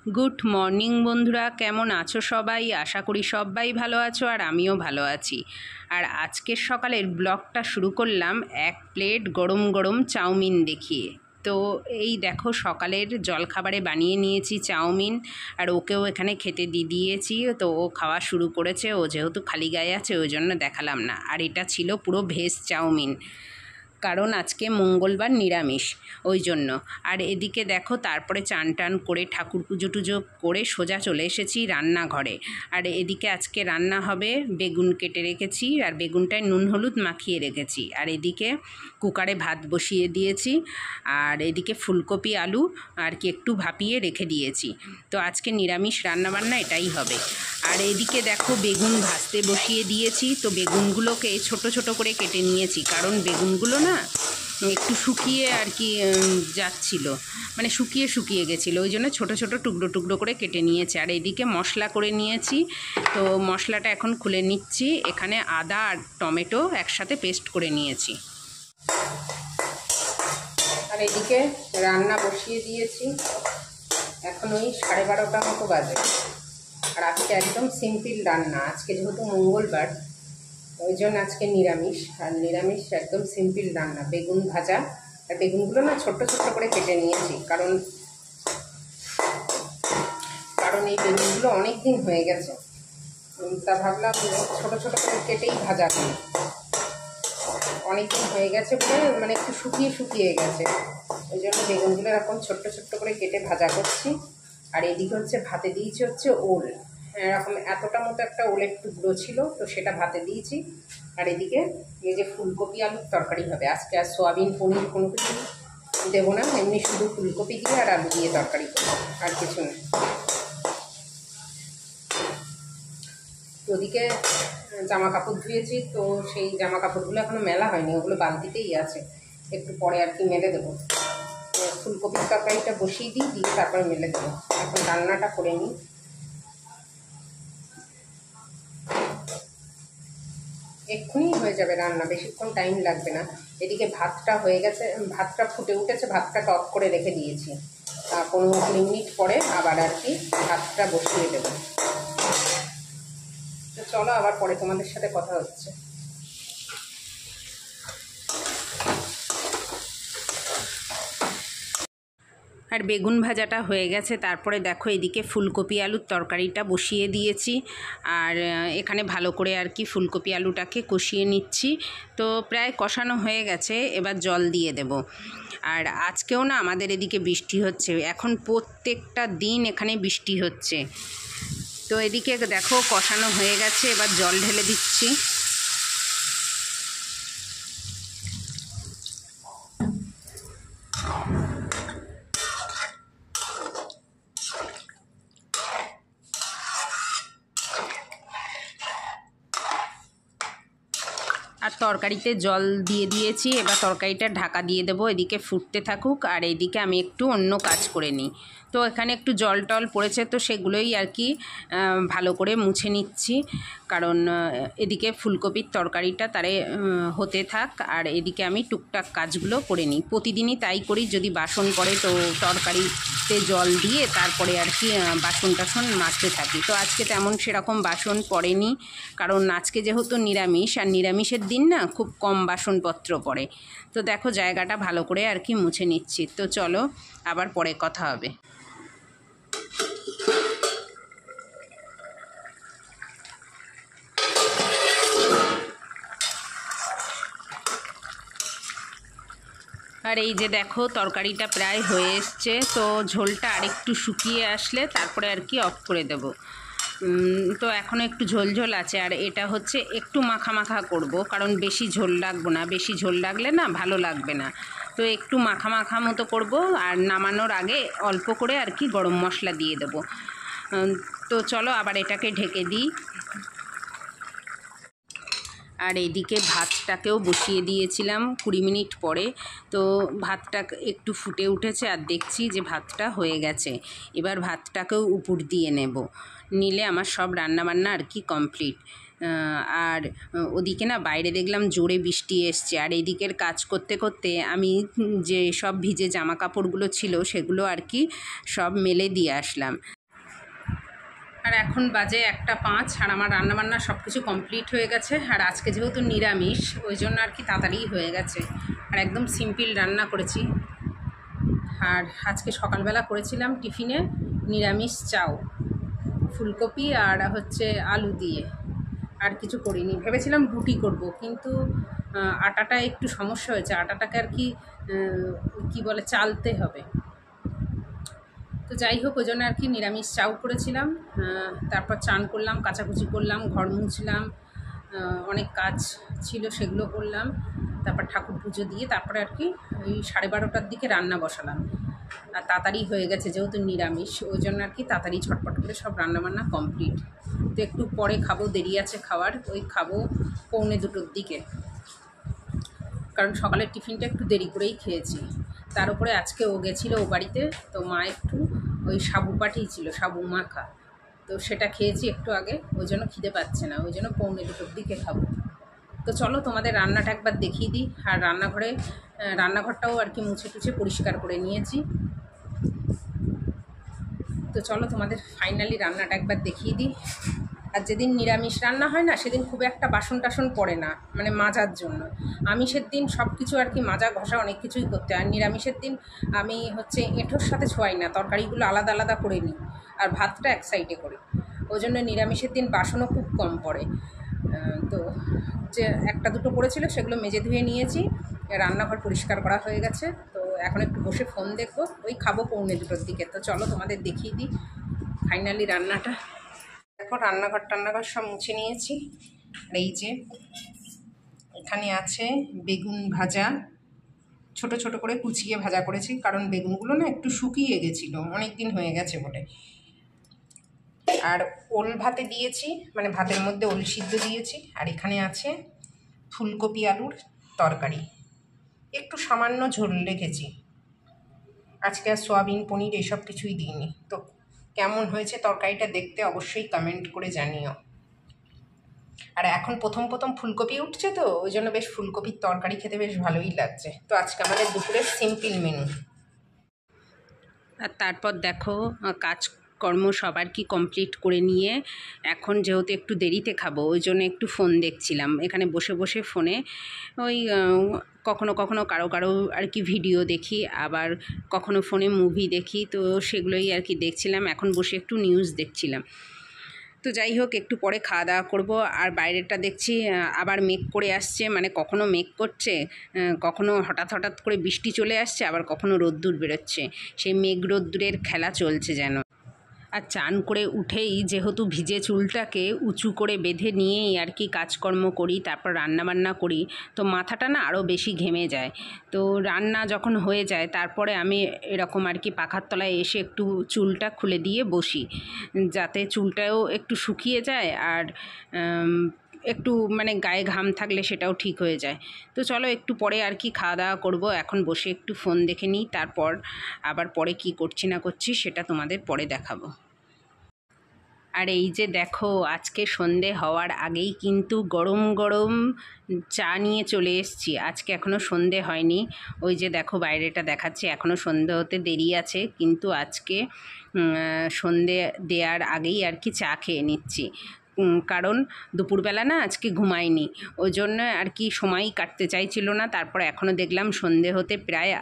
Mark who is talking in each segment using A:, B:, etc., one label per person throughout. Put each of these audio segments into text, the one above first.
A: Good morning বন্ধুরা, কেমন আছো সবাই? আশা করি সবাই ভালো আছো আর আমিও ভালো আছি। আর আজকের সকালের ব্লগটা শুরু করলাম এক প্লেট গরম গরম চাউমিন দেখিয়ে। তো এই দেখো সকালের জলখাবারে বানিয়ে নিয়েছি চাউমিন, আর ওকেও এখানে খেতে দিয়েছি। তো ও খাওয়া শুরু করেছে, ও যেহেতু খালি গায়ে আছে ওই জন্য দেখালাম না। আর এটা ছিল পুরো ভেজ চাউমিন, কারণ আজকে মঙ্গলবার নিরামিষ ওই জন্য। আর এদিকে দেখো তারপরে চান টান করে ঠাকুর পুজো টুজো করে সোজা চলে এসেছি রান্নাঘরে। আর এদিকে আজকে রান্না হবে, বেগুন কেটে রেখেছি আর বেগুনটায় নুন হলুদ মাখিয়ে রেখেছি। আর এদিকে কুকারে ভাত বসিয়ে দিয়েছি, আর এদিকে ফুলকপি আলু আর কি একটু ভাপিয়ে রেখে দিয়েছি। তো আজকে নিরামিষ রান্নাবান্না এটাই হবে। আর এদিকে দেখো বেগুন ভাজতে বসিয়ে দিয়েছি। তো বেগুনগুলোকে ছোট ছোট করে কেটে নিয়েছি, কারণ বেগুনগুলো না একটু শুকিয়ে আর কি যাচ্ছিল, মানে শুকিয়ে শুকিয়ে গেছিলো, ওই জন্য ছোটো ছোটো টুকরো টুকরো করে কেটে নিয়েছি। আর এইদিকে মশলা করে নিয়েছি। তো মশলাটা এখন খুলে নিচ্ছি। এখানে আদা আর টমেটো একসাথে পেস্ট করে নিয়েছি। আর এদিকে রান্না বসিয়ে দিয়েছি, এখন ওই 12:30 মতো বাজে। আর আজকে একদম সিম্পল রান্না, আজকে যেহেতু মঙ্গলবার ওই জন্য আজকে নিরামিষ। আর নিরামিষ একদম সিম্পল রান্না, বেগুন ভাজা। আর বেগুনগুলো না ছোট্ট ছোট্ট করে কেটে নিয়েছি, কারণ এই বেগুনগুলো অনেক দিন হয়ে গেছে। তা ভাবলাম ছোটো ছোটো করে কেটেই ভাজা করি, অনেক দিন হয়ে গেছে বলে মানে একটু শুকিয়ে শুকিয়ে গেছে, ওই জন্য বেগুনগুলো এরকম ছোট্ট ছোট্ট করে কেটে ভাজা করছি। আর এদিকে হচ্ছে ভাতে দিয়েছি হচ্ছে ওল, এরকম এতটা মতো একটা ওলের টুকরো ছিল, তো সেটা ভাতে দিয়েছি। আর এদিকে এই যে ফুলকপি আলুর তরকারি হবে আজকে। আর সোয়াবিন পনির কোনো কিছু দেবো না, এমনি শুধু ফুলকপি দিয়ে আর আলু দিয়ে তরকারি করবো, আর কিছু না। ওদিকে জামা কাপড় ধুয়েছি, তো সেই জামা কাপড়গুলো এখনো মেলা হয়নি, ওগুলো বালতিতেই আছে, একটু পরে আর কি মেলে দেবো। ফুলকপির তরকারিটা বসিয়ে দিয়ে তারপরে মেলে দেবো। এখন রান্নাটা করে নিই। এক্ষুনি হয়ে যাবে রান্না, বেশিক্ষণ টাইম লাগবে না। এদিকে ভাতটা হয়ে গেছে, ভাতটা ফুটে উঠেছে, ভাতটা টক করে রেখে দিয়েছি। 15-20 মিনিট পরে আবার আর কি ভাতটা বসিয়ে দেবো। তো চলো আবার পরে তোমাদের সাথে কথা হচ্ছে। আর বেগুন ভাজাটা হয়ে গেছে, তারপরে দেখো এদিকে ফুলকপি আলুর তরকারিটা বসিয়ে দিয়েছি। আর এখানে ভালো করে আর কি ফুলকপি আলুটাকে কষিয়ে নিচ্ছি। তো প্রায় কষানো হয়ে গেছে, এবার জল দিয়ে দেব। আর আজকেও না আমাদের এদিকে বৃষ্টি হচ্ছে, এখন প্রত্যেকটা দিন এখানে বৃষ্টি হচ্ছে। তো এদিকে দেখো কষানো হয়ে গেছে, এবার জল ঢেলে দিচ্ছি। আর তরকারিতে জল দিয়ে দিয়েছি, এবার তরকারিটা ঢাকা দিয়ে দেবো, এদিকে ফুটতে থাকুক। আর এইদিকে আমি একটু অন্য কাজ করে নিই। তো এখানে একটু জল টল পড়েছে, তো সেগুলোই আর কি ভালো করে মুছে নিচ্ছি, কারণ এদিকে ফুলকপির তরকারিটা তারে হতে থাক, আর এদিকে আমি টুকটাক কাজগুলো করে নিই। প্রতিদিনই তাই করি, যদি বাসন পড়ে তো তরকারিতে জল দিয়ে তারপরে আর কি বাসন টাসন মাজতে থাকি। তো আজকে তেমন সেরকম বাসন পড়েনি, কারণ আজকে যেহেতু নিরামিষ, আর নিরামিষের দিন না খুব কম বাসনপত্র পড়ে। তো দেখো জায়গাটা ভালো করে আর কি মুছে নিচ্ছি। তো চলো আবার পরে কথা হবে। আর এই যে দেখো তরকারিটা প্রায় হয়ে এসছে, তো ঝোলটা আরেকটু শুকিয়ে আসলে তারপরে আর কি অফ করে দেব। তো এখনও একটু ঝোল ঝোল আছে, আর এটা হচ্ছে একটু মাখা মাখা করব, কারণ বেশি ঝোল লাগবো না, বেশি ঝোল লাগলে না ভালো লাগবে না। তো একটু মাখা মাখা মতো করব, আর নামানোর আগে অল্প করে আর কি গরম মশলা দিয়ে দেবো। তো চলো আবার এটাকে ঢেকে দিই। আর এদিকে ভাতটাকেও বসিয়ে দিয়েছিলাম 20 মিনিট পরে। তো ভাতটা একটু ফুটে উঠেছে, আর দেখছি যে ভাতটা হয়ে গেছে। এবার ভাতটাকেও উপর দিয়ে নেব, নিলে আমার সব রান্নাবান্না আর কি কমপ্লিট। আর ওদিকে না বাইরে দেখলাম জোরে বৃষ্টি এসছে, আর এদিকের কাজ করতে করতে আমি যে সব ভিজে জামা কাপড়গুলো ছিল সেগুলো আর কি সব মেলে দিয়ে আসলাম। আর এখন বাজে 1:05, আর আমার রান্নাবান্না সব কিছু কমপ্লিট হয়ে গেছে। আর আজকে যেহেতু নিরামিষ ওই জন্য আর কি তাড়াতাড়ি হয়ে গেছে, আর একদম সিম্পল রান্না করেছি। আর আজকে সকালবেলা করেছিলাম টিফিনে নিরামিষ চাউ, ফুলকপি আর হচ্ছে আলু দিয়ে, আর কিছু করিনি। ভেবেছিলাম রুটি করব, কিন্তু আটাটা একটু সমস্যা হয়েছে, আটাটাকে আর কি কী বলে চালতে হবে। তো যাই হোক, ওই জন্য আর কি নিরামিষ চাউ করেছিলাম। তারপর চান করলাম, কাচাকুচি করলাম, ঘর মুছলাম, অনেক কাজ ছিল সেগুলো করলাম। তারপর ঠাকুর পুজো দিয়ে তারপরে আর কি ওই 12:30টার দিকে রান্না বসালাম। আর তাড়াতাড়ি হয়ে গেছে যেহেতু নিরামিষ, ওই জন্য আর কি তাড়াতাড়ি ঝটপট করে সব রান্নাবান্না কমপ্লিট। তো একটু পরে খাবো, দেরি আছে খাওয়ার, ওই খাবো 1:45-2টোর দিকে, কারণ সকালের টিফিনটা একটু দেরি করেই খেয়েছি। তার উপরে আজকে ও গেছিলো ও বাড়িতে, তো মা একটু ওই সাবু পাঠিয়েছিল, সাবু মাখা, তো সেটা খেয়েছি একটু আগে, ওই জন্য খিদে পাচ্ছে না, ওই জন্য 1:45-2টোর দিকে খাবো। তো চলো তোমাদের রান্নাটা একবার দেখিয়ে দিই। আর রান্নাঘরটাও আর কি মুছে টুছে পরিষ্কার করে নিয়েছি। তো চলো তোমাদের ফাইনালি রান্নাটা একবার দেখিয়ে দিই। আর যেদিন নিরামিষ রান্না হয় না সেদিন খুব একটা বাসন টাসন পড়ে না, মানে মাজার জন্য। আমিষের দিন সব কিছু আর কি মাজা ঘষা অনেক কিছুই করতে হয়, আর নিরামিষের দিন আমি হচ্ছে এঁঠোর সাথে ছোঁয়াই না, তরকারিগুলো আলাদা আলাদা করে নিই আর ভাতটা এক সাইডে করি। ওই জন্য নিরামিষের দিন বাসনও খুব কম পড়ে। তো যে 1-2টো পড়েছিল সেগুলো মেজে ধুয়ে নিয়েছি, রান্নাঘর পরিষ্কার করা হয়ে গেছে। তো এখন একটু বসে ফোন দেখবো, ওই খাবো 1:45-2টোর দিকে। তো চলো তোমাদের দেখিয়ে দিই ফাইনালি রান্নাটা। দেখো রান্নাঘর সব মুছে নিয়েছি। আর এই যে এখানে আছে বেগুন ভাজা, ছোট ছোট করে কুচিয়ে ভাজা করেছি, কারণ বেগুনগুলো না একটু শুকিয়ে গেছিলো, অনেক দিন হয়ে গেছে বলে। আর ওল ভাতে দিয়েছি, মানে ভাতের মধ্যে ওল সিদ্ধ দিয়েছি। আর এখানে আছে ফুলকপি আলুর তরকারি, একটু সামান্য ঝোল রেখেছি। আজকে আর সয়াবিন পনির এসব কিছুই দিইনি। তো কেমন হয়েছে তরকারিটা দেখতে অবশ্যই কমেন্ট করে জানিও। আর এখন প্রথম ফুলকপি উঠছে, তো ওই জন্য বেশ ফুলকপির তরকারি খেতে বেশ ভালোই লাগছে। তো আজকে আমাদের দুপুরের সিম্পল মেনু। আর তারপর দেখো কাজকর্ম সবার কি কমপ্লিট করে নিয়ে এখন যেহেতু একটু দেরিতে খাবো ওই জন্য একটু ফোন দেখছিলাম, এখানে বসে বসে ফোনে ওই কখনো কারো আর কি ভিডিও দেখি, আবার কখনো ফোনে মুভি দেখি, তো সেগুলোই আর কি দেখছিলাম। এখন বসে একটু নিউজ দেখছিলাম। তো যাই হোক, একটু পরে খাওয়া দাওয়া করবো। আর বাইরেটা দেখছি আবার মেঘ করে আসছে, মানে কখনো মেঘ করছে, কখনো হঠাৎ করে বৃষ্টি চলে আসছে, আবার কখনো রোদ্দুর বেরোচ্ছে। সেই মেঘ রোদ্দুরের খেলা চলছে যেন। আর চান করে উঠেই যেহেতু ভিজে চুলটাকে উঁচু করে বেঁধে নিয়েই আর কি কাজকর্ম করি, তারপর রান্নাবান্না করি, তো মাথাটা না আরও বেশি ঘেমে যায়। তো রান্না যখন হয়ে যায় তারপরে আমি এরকম আর কি পাখার তলায় এসে একটু চুলটা খুলে দিয়ে বসি, যাতে চুলটাও একটু শুকিয়ে যায়, আর একটু মানে গায়ে ঘাম থাকলে সেটাও ঠিক হয়ে যায়। তো চলো একটু পরে আর কি খাওয়া দাওয়া করবো, এখন বসে একটু ফোন দেখে নিই, তারপর আবার পরে কি করছি না করছি সেটা তোমাদের পরে দেখাবো। আর এই যে দেখো, আজকে সন্ধে হওয়ার আগেই কিন্তু গরম গরম চা নিয়ে চলে এসেছি। আজকে এখনও সন্ধে হয়নি, ওই যে দেখো বাইরেটা দেখাচ্ছি, এখনও সন্ধে হতে দেরি আছে, কিন্তু আজকে সন্ধে দেওয়ার আগেই আর কি চা খেয়ে নিচ্ছি। কারণ দুপুরবেলা না আজকে ঘুমাইনি, ওই জন্য আর কি সময়ই কাটতে চাইছিল না। তারপর এখনও দেখলাম সন্ধে হতে প্রায়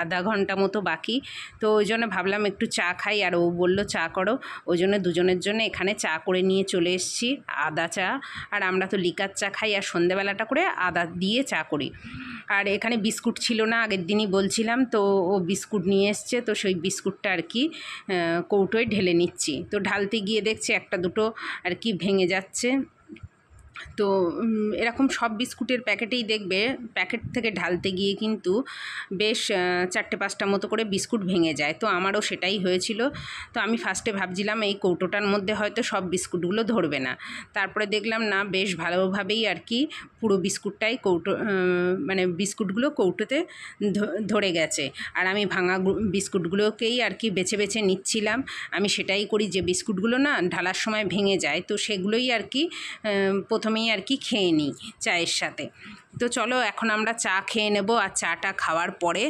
A: আধা ঘন্টা মতো বাকি, তো ওই জন্য ভাবলাম একটু চা খাই, আর ও বললো চা করো, ওই জন্য দুজনের জন্য এখানে চা করে নিয়ে চলে এসেছি, আদা চা। আর আমরা তো লিকার চা খাই, আর সন্ধেবেলাটা করে আদা দিয়ে চা করি। আর এখানে বিস্কুট ছিল না, আগের দিনই বলছিলাম, তো ও বিস্কুট নিয়ে এসছে, তো সেই বিস্কুটটা আর কি কৌটোয় ঢেলে নিচ্ছি। তো ঢালতে গিয়ে দেখছি 1-2 আর কি ভেঙে যাচ্ছে। তো এরকম সব বিস্কুটের প্যাকেটেই দেখবে প্যাকেট থেকে ঢালতে গিয়ে কিন্তু বেশ 4-5টা মতো করে বিস্কুট ভেঙে যায়। তো আমারও সেটাই হয়েছিল। তো আমি ফার্স্টে ভাবছিলাম এই কৌটোটার মধ্যে হয়তো সব বিস্কুটগুলো ধরবে না, তারপরে দেখলাম না, বেশ ভালোভাবেই আর কি পুরো বিস্কুটটাই মানে বিস্কুটগুলো কৌটোতে ধরে গেছে। আর আমি ভাঙা বিস্কুটগুলোকেই আর কি বেছে বেছে নিচ্ছিলাম। আমি সেটাই করি, যে বিস্কুটগুলো না ঢালার সময় ভেঙে যায়, তো সেগুলোই আর কি প্রথমে প্রথমেই আর কি খেয়ে নিই চায়ের সাথে। তো চলো এখন আমরা চা খেয়ে নেব, আর চাটা খাওয়ার পরে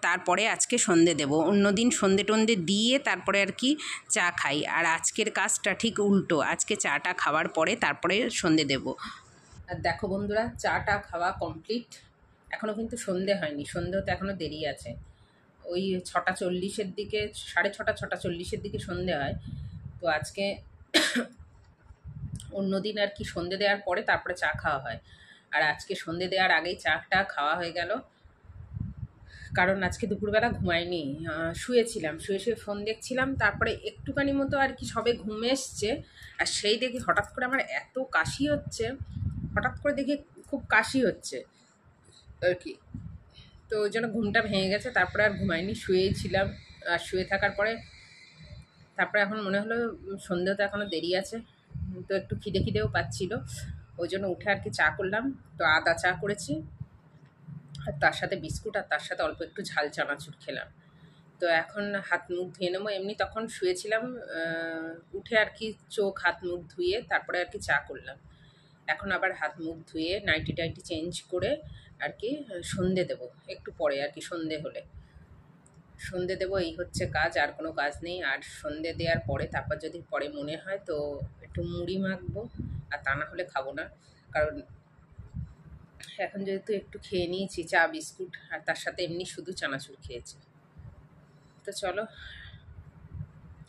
A: তারপরে আজকে সন্ধে দেব। অন্যদিন সন্ধে টন্ধে দিয়ে তারপরে আর কি চা খাই, আর আজকের কাজটা ঠিক উল্টো, আজকে চাটা খাওয়ার পরে তারপরে সন্ধে দেব। আর দেখো বন্ধুরা, চাটা খাওয়া কমপ্লিট, এখনও কিন্তু সন্ধে হয়নি, সন্ধে হতে এখনও দেরি আছে। ওই 6:40-এর দিকে, 6:30, 6:40-এর দিকে সন্ধে হয়। তো আজকে অন্যদিন আর কি সন্ধে দেওয়ার পরে তারপরে চা খাওয়া হয়, আর আজকে সন্ধে দেওয়ার আগেই চাটা খাওয়া হয়ে গেল। কারণ আজকে দুপুরবেলা ঘুমাইনি, শুয়েছিলাম, শুয়ে শুয়ে ফোন দেখছিলাম, তারপরে একটুখানি মতো আর কি সবে ঘুম এসছে, আর সেই দেখি হঠাৎ করে আমার এত কাশি হচ্ছে, হঠাৎ করে দেখি খুব কাশি হচ্ছে আর কি। তো ওই জন্য ঘুমটা ভেঙে গেছে, তারপরে আর ঘুমাইনি, শুয়েই ছিলাম। আর শুয়ে থাকার পরে তারপরে এখন মনে হলো সন্ধে তো এখনও দেরি আছে, তো একটু খিদে খিদেও পাচ্ছিল, ওই জন্য উঠে আর কি চা করলাম। তো আদা চা করেছি, আর তার সাথে বিস্কুট, আর তার সাথে অল্প একটু ঝাল চানাচুর খেলাম। তো এখন হাত মুখ ধুয়ে নেবো। এমনি তখন শুয়েছিলাম, উঠে আর কি চোখ হাত মুখ ধুয়ে তারপরে আর কি চা করলাম। এখন আবার হাত মুখ ধুয়ে নাইটি টাইটি চেঞ্জ করে আর কি সন্ধে দেবো একটু পরে, আর কি সন্ধে হলে সন্ধে দেবো, এই হচ্ছে কাজ, আর কোনো কাজ নেই। আর সন্ধে দেওয়ার পরে তারপর যদি পরে মনে হয় তো একটু মুড়ি মাখবো, আর তা না হলে খাবো না। কারণ এখন যেহেতু একটু খেয়ে নিয়েছি চা বিস্কুট, আর তার সাথে এমনি শুধু চানাচুর খেয়েছি। তো চলো,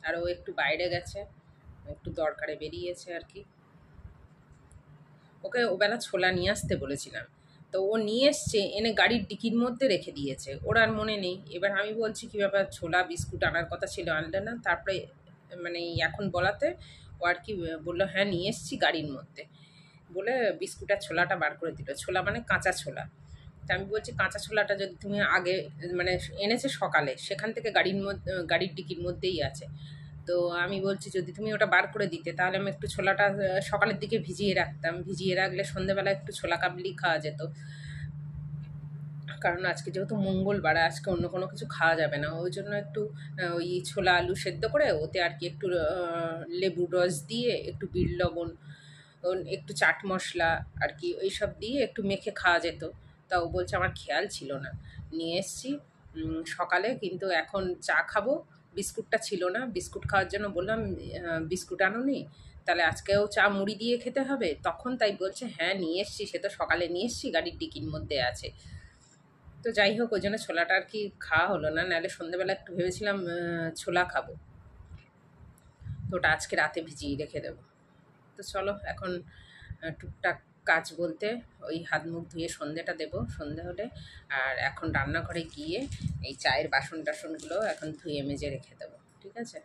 A: আর ও একটু বাইরে গেছে, একটু দরকারে বেরিয়েছে আর কি। ওকে ওবেলা ছোলা নিয়ে আসতে বলেছিলাম, তো ও নিয়ে এসছে, এনে গাড়ির ডিকির মধ্যে রেখে দিয়েছে, ওর আর মনে নেই। এবার আমি বলছি কী ব্যাপার, ছোলা বিস্কুট আনার কথা ছিল, আনলে না? তারপরে মানে এখন বলাতে ও আর কি বললো হ্যাঁ নিয়ে এসছি গাড়ির মধ্যে, বলে বিস্কুট আর ছোলাটা বার করে দিল। ছোলা মানে কাঁচা ছোলা। তা আমি বলছি কাঁচা ছোলাটা যদি তুমি আগে, মানে এনেছে সকালে, সেখান থেকে গাড়ির মধ্যে, গাড়ির ডিকির মধ্যেই আছে। তো আমি বলছি যদি তুমি ওটা বার করে দিতে তাহলে আমি একটু ছোলাটা সকালের দিকে ভিজিয়ে রাখতাম, ভিজিয়ে রাখলে সন্ধ্যেবেলা একটু ছোলা কাবলি খাওয়া যেত। কারণ আজকে যেহেতু মঙ্গলবার, আজকে অন্য কোনো কিছু খাওয়া যাবে না, ওই জন্য একটু ওই ছোলা আলু সেদ্ধ করে ওতে আর কি একটু লেবুর রস দিয়ে, একটু বিট লবণ, একটু চাট মশলা আর কি ওইসব দিয়ে একটু মেখে খাওয়া যেত। তা ও বলছে আমার খেয়াল ছিল না, নিয়ে এসছি সকালে, কিন্তু এখন চা খাবো, বিস্কুটটা ছিল না, বিস্কুট খাওয়ার জন্য বললাম বিস্কুট আনোনি, তাহলে আজকেও চা মুড়ি দিয়ে খেতে হবে? তখন তাই বলছে হ্যাঁ নিয়ে এসছি, সে তো সকালে নিয়ে এসছি, গাড়ির ডিকির মধ্যে আছে। তো যাই হোক, ওই জন্য ছোলাটা আর কি খাওয়া হলো না, নাহলে সন্ধ্যেবেলা একটু ভেবেছিলাম ছোলা খাবো, তো ওটা আজকে রাতে ভিজিয়ে রেখে দেবো। তো চলো এখন টুকটাক কাজ বলতে ওই হাত মুখ ধুয়ে সন্ধেটা দেবো, সন্ধে হলে। আর এখন রান্নাঘরে গিয়ে এই চায়ের বাসন টাসনগুলো এখন ধুয়ে মেজে রেখে দেবো, ঠিক আছে?